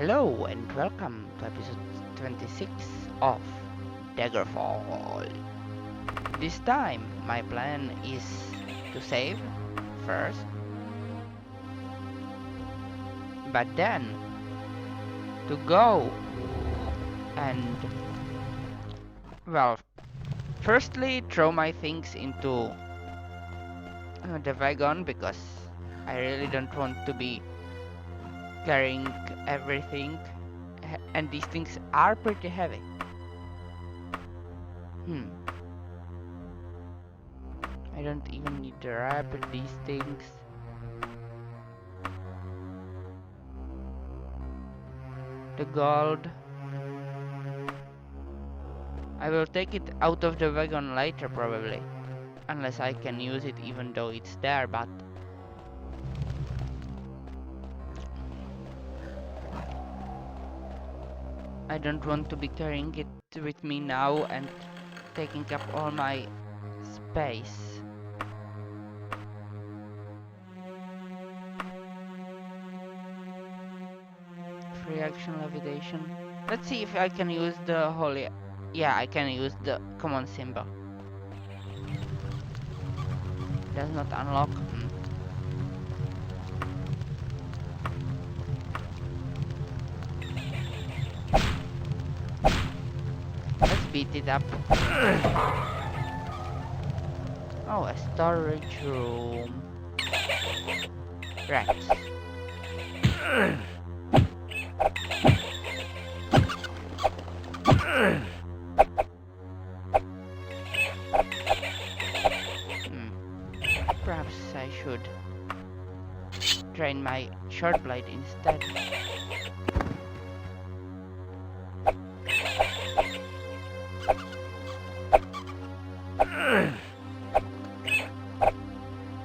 Hello and welcome to episode 26 of Daggerfall. This time my plan is to save first, but then to go and, well, firstly throw my things into the wagon because I really don't want to be carrying everything, and these things are pretty heavy. I don't even need to wrap these things. The gold. I will take it out of the wagon later probably. Unless I can use it even though it's there, but I don't want to be carrying it with me now and taking up all my space. Free action levitation. Let's see if I can use the holy. Yeah, I can use the common symbol. Does not unlock. Let's beat it up. Oh, a storage room. Right. Perhaps I should train my short blade instead.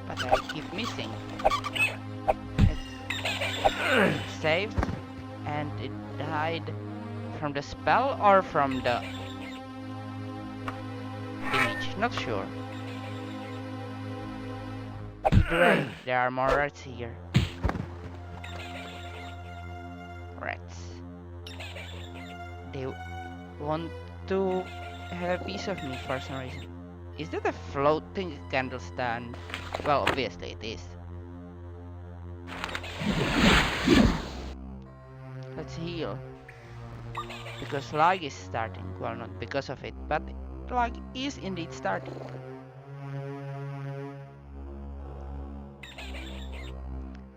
But I keep missing. It saved and it died from the spell or from the image, not sure. Either way, there are more rats here. Rats. They want to have a piece of me for some reason. Is that a floating candle stand? Well, obviously it is. Let's heal. Because lag is starting. Well, not because of it, but lag is indeed starting.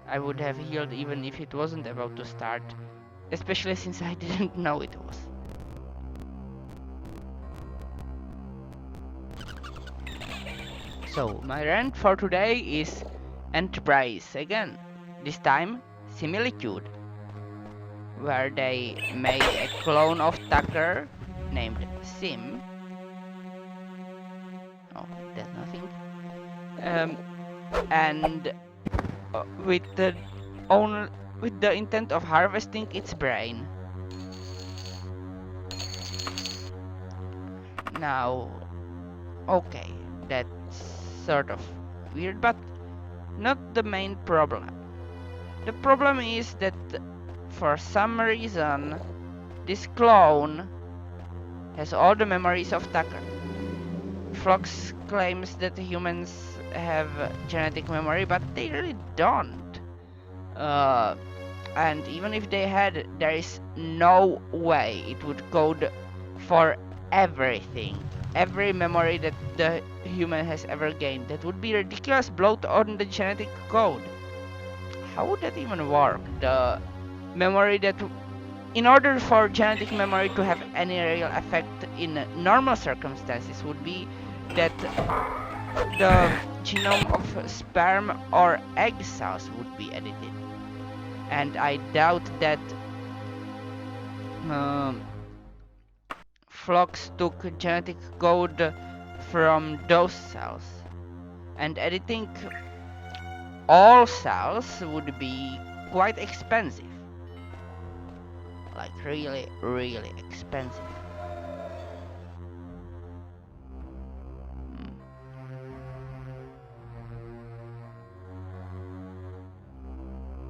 I would have healed even if it wasn't about to start. Especially since I didn't know it was. So, my rant for today is Enterprise again. This time, Similitude. Where they made a clone of Tucker named Sim. Oh, that's nothing. And with the intent of harvesting its brain. Now, okay, that's sort of weird, but not the main problem. The problem is that for some reason this clone has all the memories of Tucker. Phlox claims that humans have genetic memory, but they really don't. And even if they had, there is no way it would code for everything. Every memory that the human has ever gained. That would be a ridiculous bloat on the genetic code. How would that even work? The memory that, in order for genetic memory to have any real effect in normal circumstances, would be that the genome of sperm or egg cells would be edited. And I doubt that Phlox took genetic code from those cells. And editing all cells would be quite expensive. Like really, really expensive.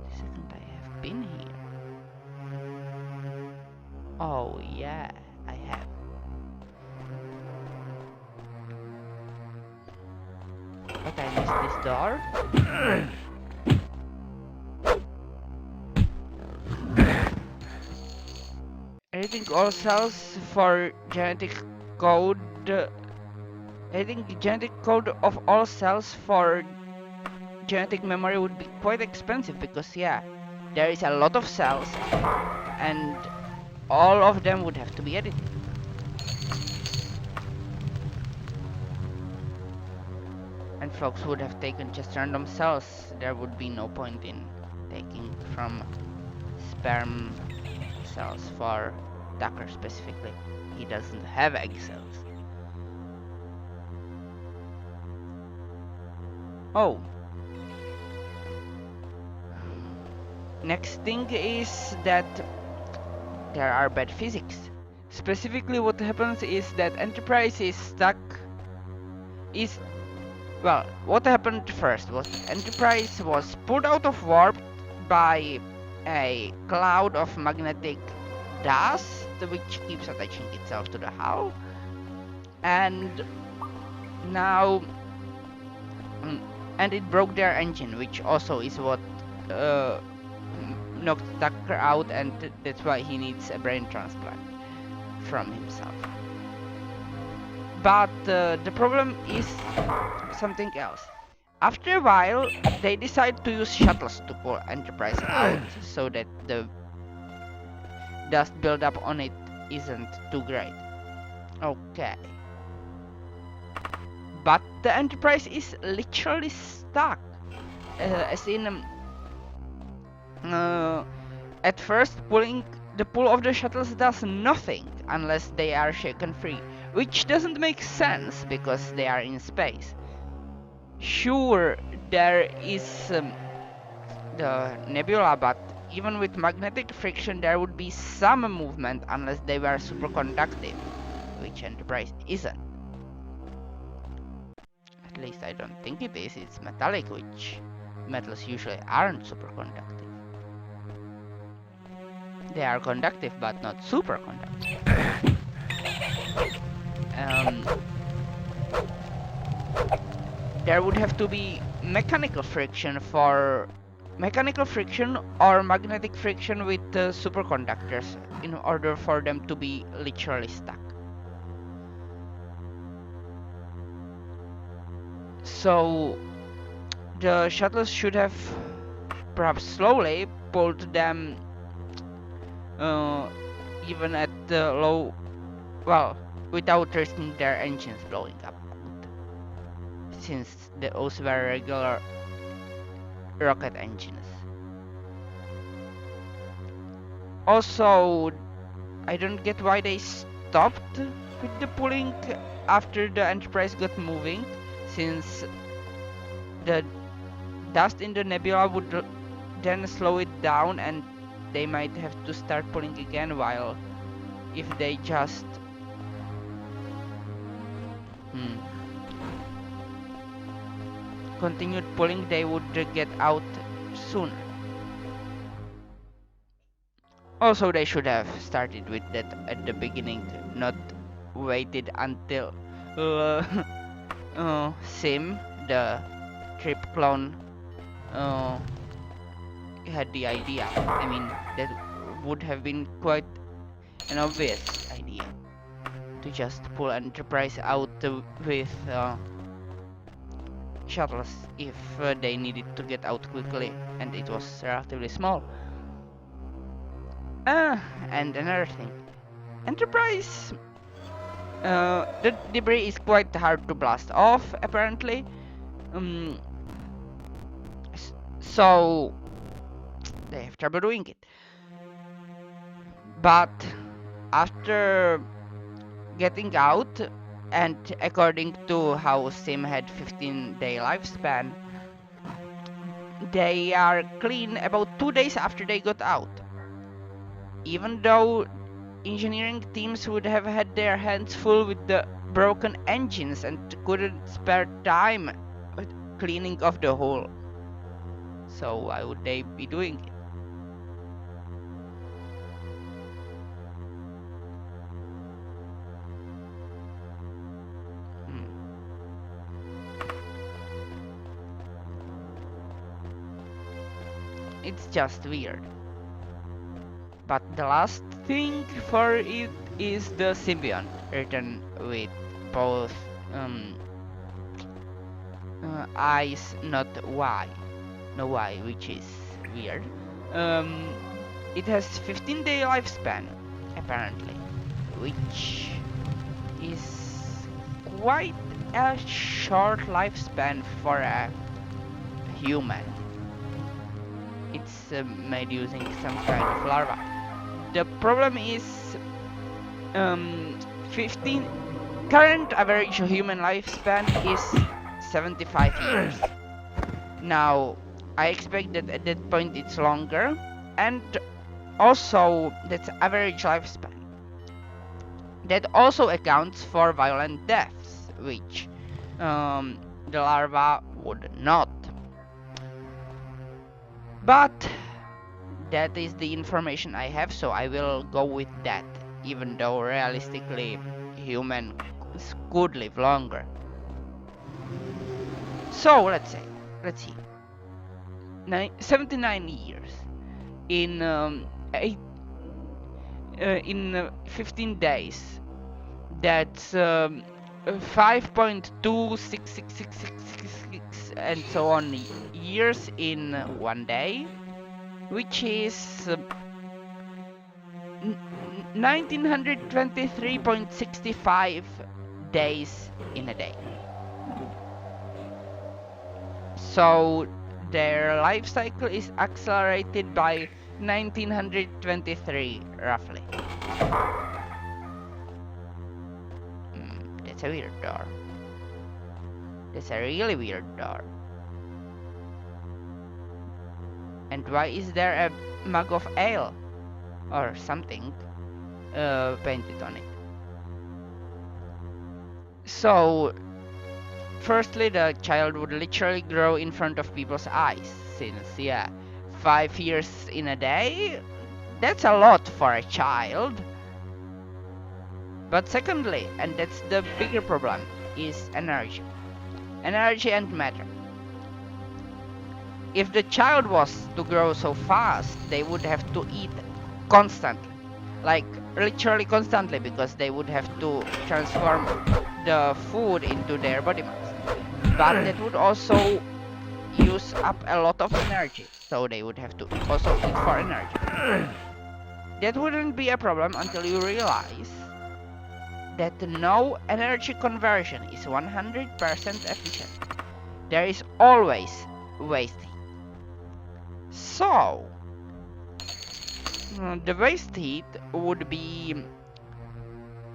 The second I have been here. Oh yeah, I have. But I missed this door. I think all cells for genetic code. I think genetic code of all cells for genetic memory would be quite expensive because yeah, there is a lot of cells and all of them would have to be edited. And folks would have taken just random cells. There would be no point in taking from sperm cells for Tucker specifically. He doesn't have egg cells. Oh. Next thing is that there are bad physics. Specifically what happens is that Enterprise is stuck is well, what happened first was Enterprise was pulled out of warp by a cloud of magnetic dust which keeps attaching itself to the hull, and now and it broke their engine, which also is what knocked Tucker out, and that's why he needs a brain transplant from himself. But the problem is something else. After a while, they decide to use shuttles to pull Enterprise out so that the dust buildup on it isn't too great. Okay. But the Enterprise is literally stuck. As in, at first, the pull of the shuttles does nothing unless they are shaken free, which doesn't make sense because they are in space. Sure, there is the nebula, but even with magnetic friction, there would be some movement unless they were superconductive, which Enterprise isn't. At least I don't think it is. It's metallic, which metals usually aren't superconductive. They are conductive, but not superconductive. There would have to be mechanical friction or magnetic friction with superconductors in order for them to be literally stuck. So the shuttles should have perhaps slowly pulled them even at the low, well, without risking their engines blowing up, since those were regular rocket engines. Also, I don't get why they stopped with the pulling after the Enterprise got moving, since the dust in the nebula would then slow it down and they might have to start pulling again, while if they just continued pulling, they would get out sooner. Also, they should have started with that at the beginning, not waited until Sim, the trip clone, had the idea. I mean, that would have been quite an obvious idea to just pull Enterprise out with shuttles if they needed to get out quickly, and it was relatively small. And another thing, Enterprise, the debris is quite hard to blast off, apparently. So they have trouble doing it. But after getting out, and according to how Sim had 15-day lifespan, they are clean about 2 days after they got out. Even though engineering teams would have had their hands full with the broken engines and couldn't spare time cleaning off the hull. So why would they be doing it? it's just weird. But the last thing for it is the symbiont, written with both um, eyes, not Y. No Y, which is weird. Um, it has 15-day lifespan, apparently, which is quite a short lifespan for a human. It's made using some kind of larva. The problem is 15 current average human lifespan is 75 years. Now I expect that at that point it's longer, and also that's average lifespan. That also accounts for violent deaths, which the larva would not. But that is the information I have, so I will go with that, even though realistically humans could live longer. So let's see, 79 years in 15 days. That's 5.26666 and so on years in one day, which is 1923.65 days in a day. So their life cycle is accelerated by 1923 roughly. That's a weird door. That's a really weird door. And why is there a mug of ale or something painted on it? So firstly, the child would literally grow in front of people's eyes, since 5 years in a day, that's a lot for a child. But secondly, and that's the bigger problem, is energy and matter. If the child was to grow so fast, they would have to eat constantly, like literally constantly, because they would have to transform the food into their body mass. But that would also use up a lot of energy, so they would have to also eat for energy. That wouldn't be a problem until you realize that no energy conversion is 100% efficient. There is always waste heat. So the waste heat would be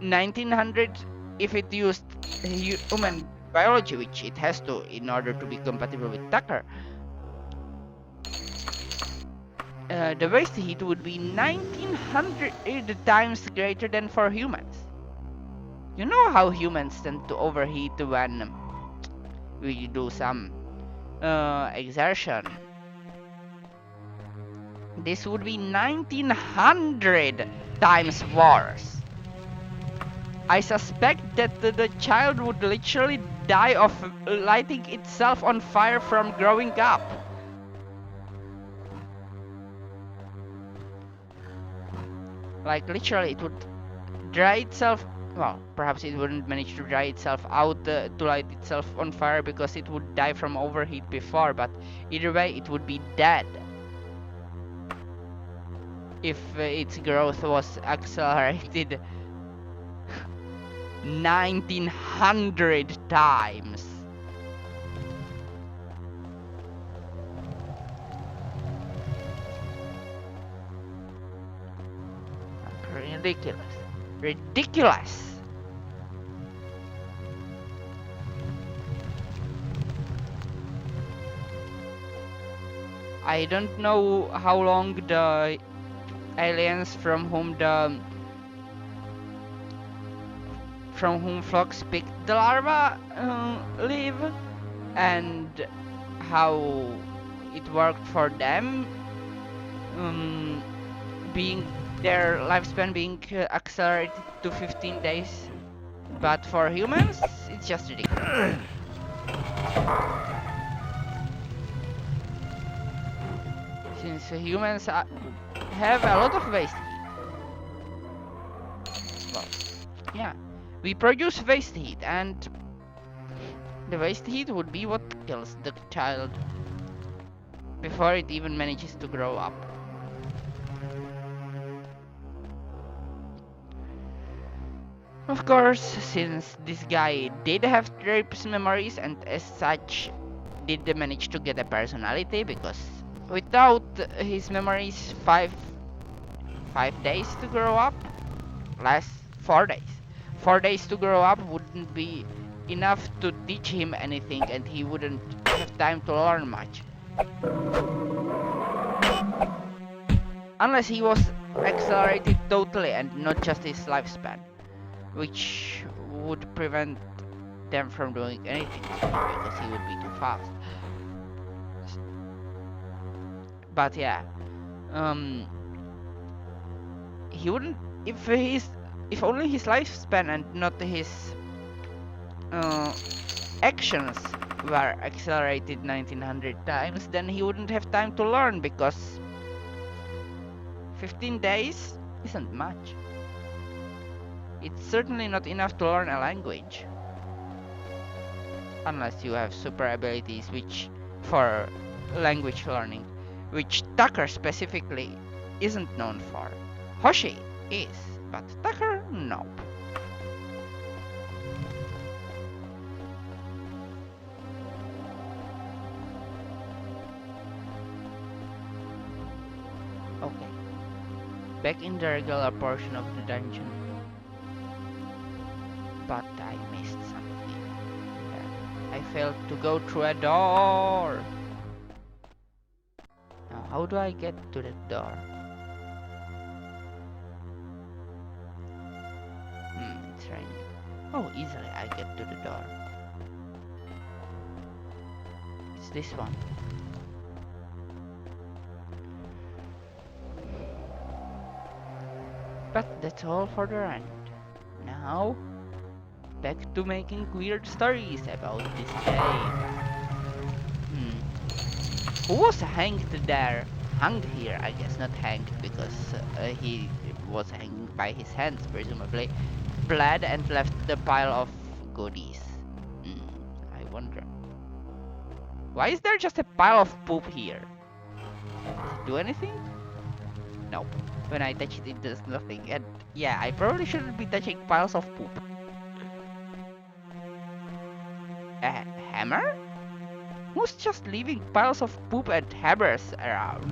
1900 if it used human biology, which it has to in order to be compatible with Tucker. The waste heat would be 1900 times greater than for humans. You know how humans tend to overheat when we do some exertion. This would be 1900 times worse. I suspect that the child would literally die of lighting itself on fire from growing up. Like literally it would dry itself. Well, perhaps it wouldn't manage to dry itself out to light itself on fire because it would die from overheat before, but either way it would be dead if its growth was accelerated 1900 times. Ridiculous. I don't know how long the aliens from whom Flux picked the larva live, and how it worked for them, being their lifespan being accelerated to 15 days, but for humans it's just ridiculous. since humans have a lot of waste heat. Well, yeah, we produce waste heat, and the waste heat would be what kills the child before it even manages to grow up. Of course, since this guy did have Drape's memories and as such did manage to get a personality, because without his memories, five days to grow up, last 4 days. 4 days to grow up wouldn't be enough to teach him anything, and he wouldn't have time to learn much. Unless he was accelerated totally and not just his lifespan, which would prevent them from doing anything because he would be too fast. But yeah, he wouldn't if only his lifespan and not his actions were accelerated 1900 times, then he wouldn't have time to learn, because 15 days isn't much. It's certainly not enough to learn a language. Unless you have super abilities which for language learning, which Tucker specifically isn't known for. Hoshi is, but Tucker, nope. Okay. Back in the regular portion of the dungeon. But I missed something. I failed to go through a door. Now, how do I get to the door? It's raining. Oh, easily I get to the door. It's this one. But that's all for the rant. Now, back to making weird stories about this game. Who was hanged there? Hung here, I guess, not hanged, because he was hanging by his hands, presumably. Bled and left the pile of goodies. I wonder. Why is there just a pile of poop here? Does it do anything? Nope. When I touch it, it does nothing. And yeah, I probably shouldn't be touching piles of poop. A hammer? Who's just leaving piles of poop and hammers around?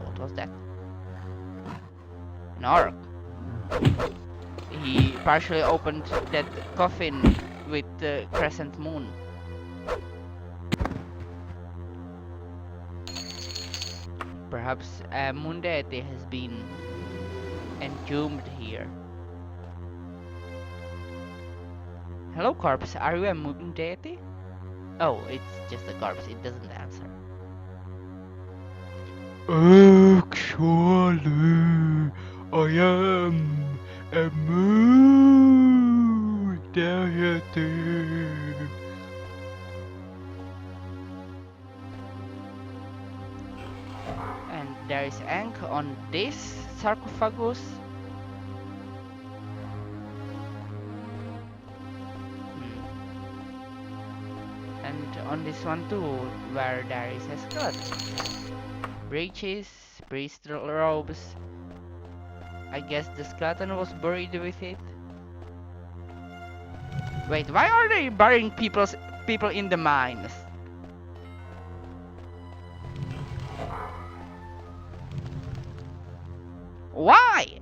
What was that? An orc. He partially opened that coffin with the crescent moon. Perhaps a moon deity has been entombed here. Hello, corpse. Are you a moon deity? Oh, it's just a corpse. It doesn't answer. Actually, I am a moon deity. And there is ink on this sarcophagus. And on this one too, where there is a skeleton. Breeches, priest robes. I guess the skeleton was buried with it. Wait, why are they burying people in the mines? Why?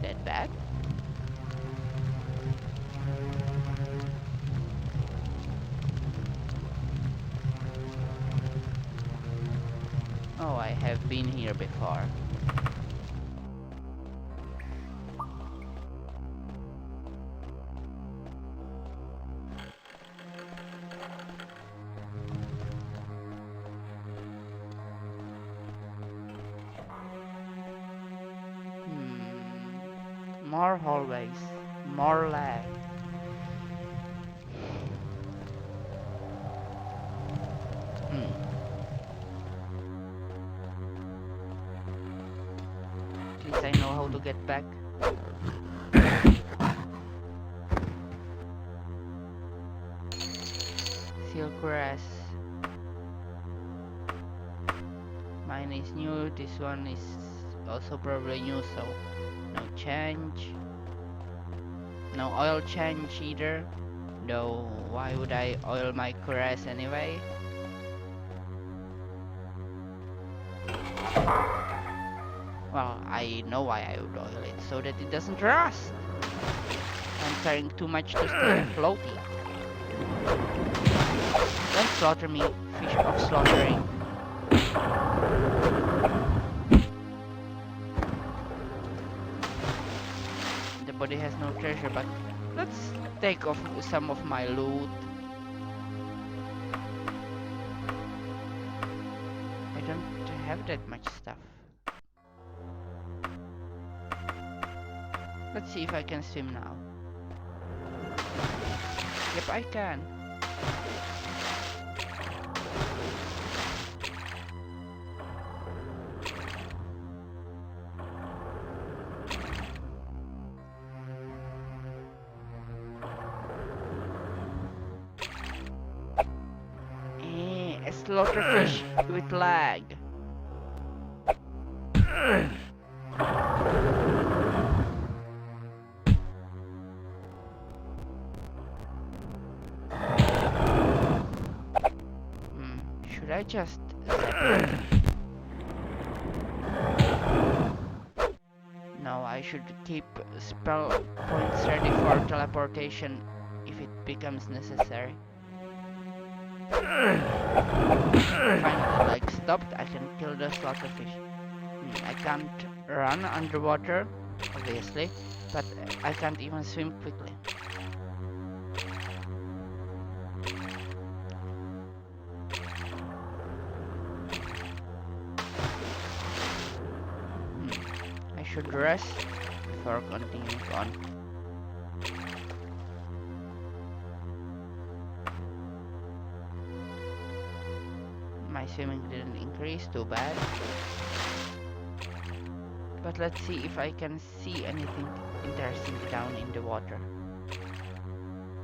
That bad? Oh, I have been here before. More hallways. More lag. Hmm. At least I know how to get back. Silk grass. Mine is new, this one is also probably new, so no change. No oil change either. Though, why would I oil my cuirass anyway? Well, I know why I would oil it, so that it doesn't rust. I'm carrying too much to stay floaty. Don't slaughter me, fish of slaughtering. The body has no treasure, but let's take off some of my loot. I don't have that much stuff. Let's see if I can swim now. Yep, I can. A slaughterfish with lag. Should I just zap it? No, I should keep spell points ready for teleportation if it becomes necessary. Finally, like stopped, I can kill the slaughterfish. I can't run underwater, obviously, but I can't even swim quickly. I should rest before continuing on. My swimming didn't increase, too bad. But let's see if I can see anything interesting down in the water.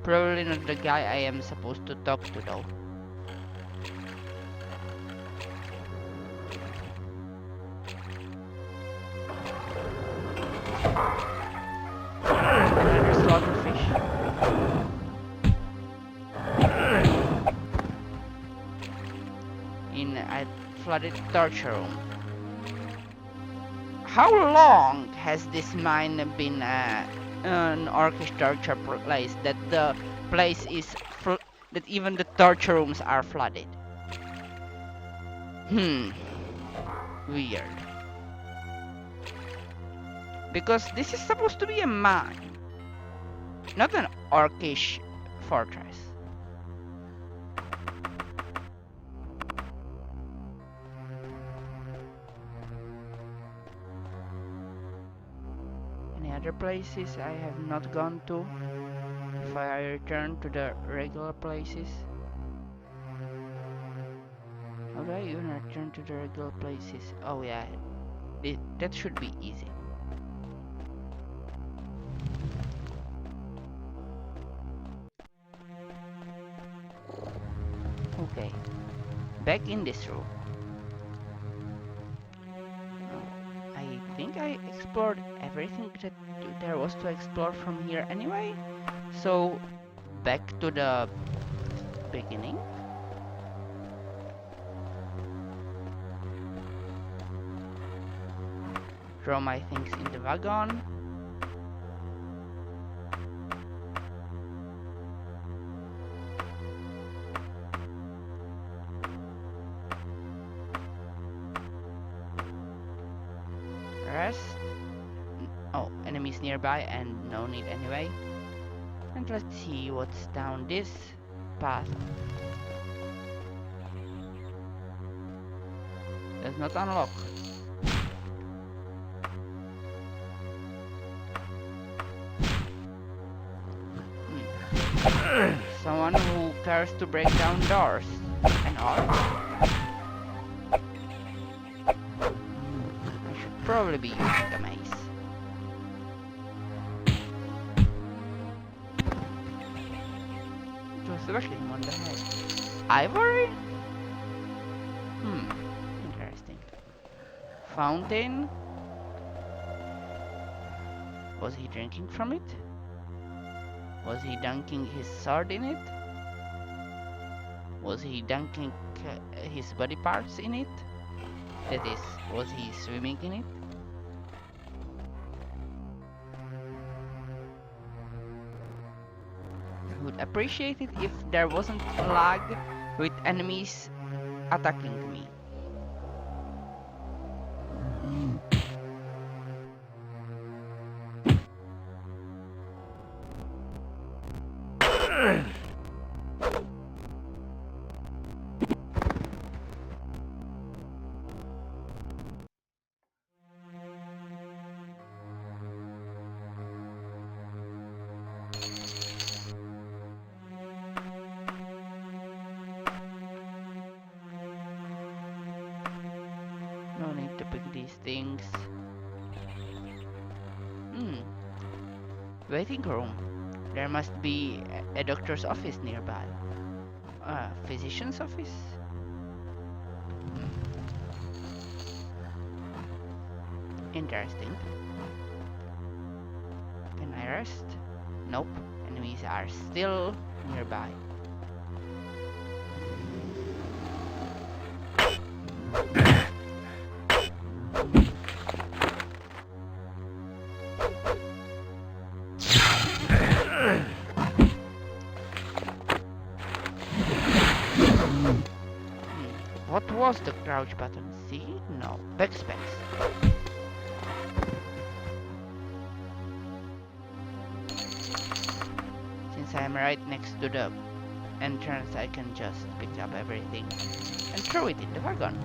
Probably not the guy I am supposed to talk to though. Another slaughterfish. In a flooded torture room. How long has this mine been an orcish torture place that the place is that even the torture rooms are flooded? Weird. Because this is supposed to be a mine, not an orcish fortress. Any other places I have not gone to? If I return to the regular places? How do I even return to the regular places? Oh yeah, that should be easy. Okay, back in this room. I think I explored everything that there was to explore from here anyway. So, back to the beginning. Throw my things in the wagon. Rest. Oh, enemies nearby and no need anyway. And let's see what's down this path. Does not unlock. Someone who cares to break down doors and all. I should probably be using the mace. It was lucky him on the head. Ivory? Interesting. Fountain? Was he drinking from it? Was he dunking his sword in it? Was he dunking his body parts in it? That is, was he swimming in it? I would appreciate it if there wasn't lag with enemies attacking me. No need to pick these things. Waiting room. There must be a doctor's office nearby. Physician's office? Interesting. Can I rest? Nope. Enemies are still nearby. What was the crouch button? C? No. Backspace. Since I am right next to the entrance, I can just pick up everything and throw it in the wagon.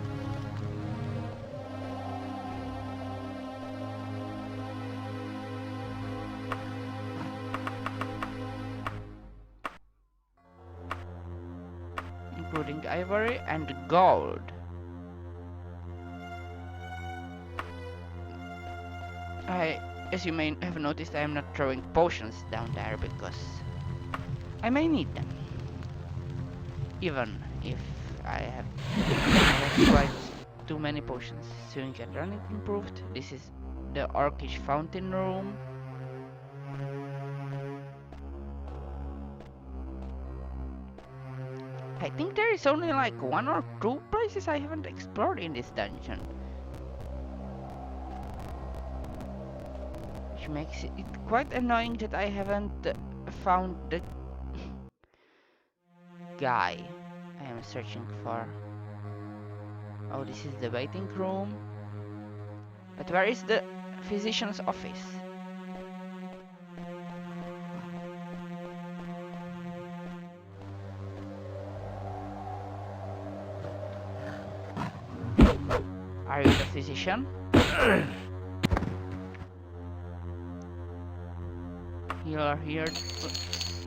Including ivory and gold. As you may have noticed, I am not throwing potions down there because I may need them. Even if I have quite too many potions. Swimming and running improved. This is the orcish fountain room. I think there is only like 1 or 2 places I haven't explored in this dungeon. Which makes it quite annoying that I haven't found the guy I am searching for. Oh, this is the waiting room. But where is the physician's office? Are you the physician?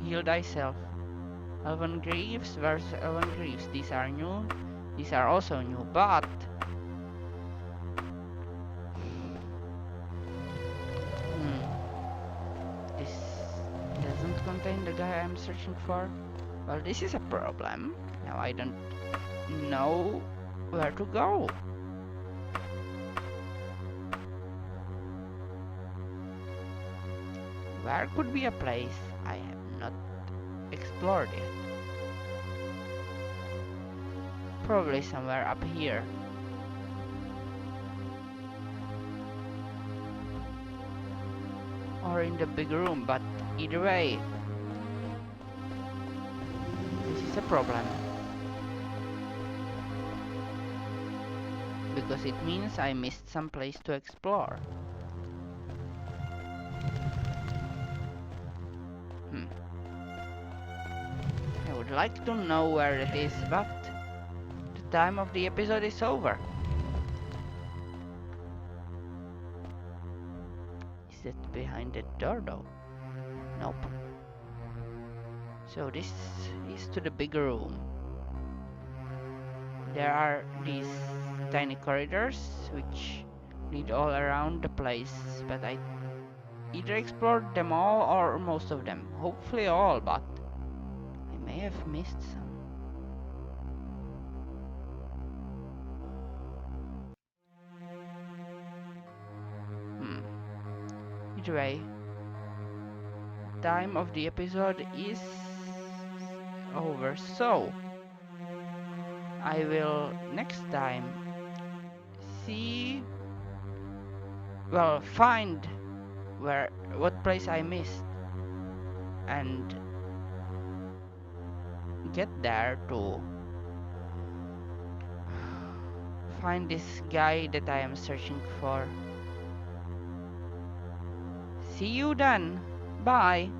Heal thyself. Elven Greaves versus Elven Greaves. These are new. These are also new, but this doesn't contain the guy I'm searching for. Well, this is a problem. Now I don't know where to go. Where could be a place I have not explored yet? Probably somewhere up here. Or in the big room, but either way, this is a problem. Because it means I missed some place to explore. I would like to know where it is, but the time of the episode is over. Is it behind the door though? Nope. So this is to the big room. There are these tiny corridors which lead all around the place, but I either explored them all or most of them. Hopefully all, but I may have missed some. Either way, time of the episode is over, so I will next time see, well, find what place I missed and get there to find this guy that I am searching for. See you then. Bye.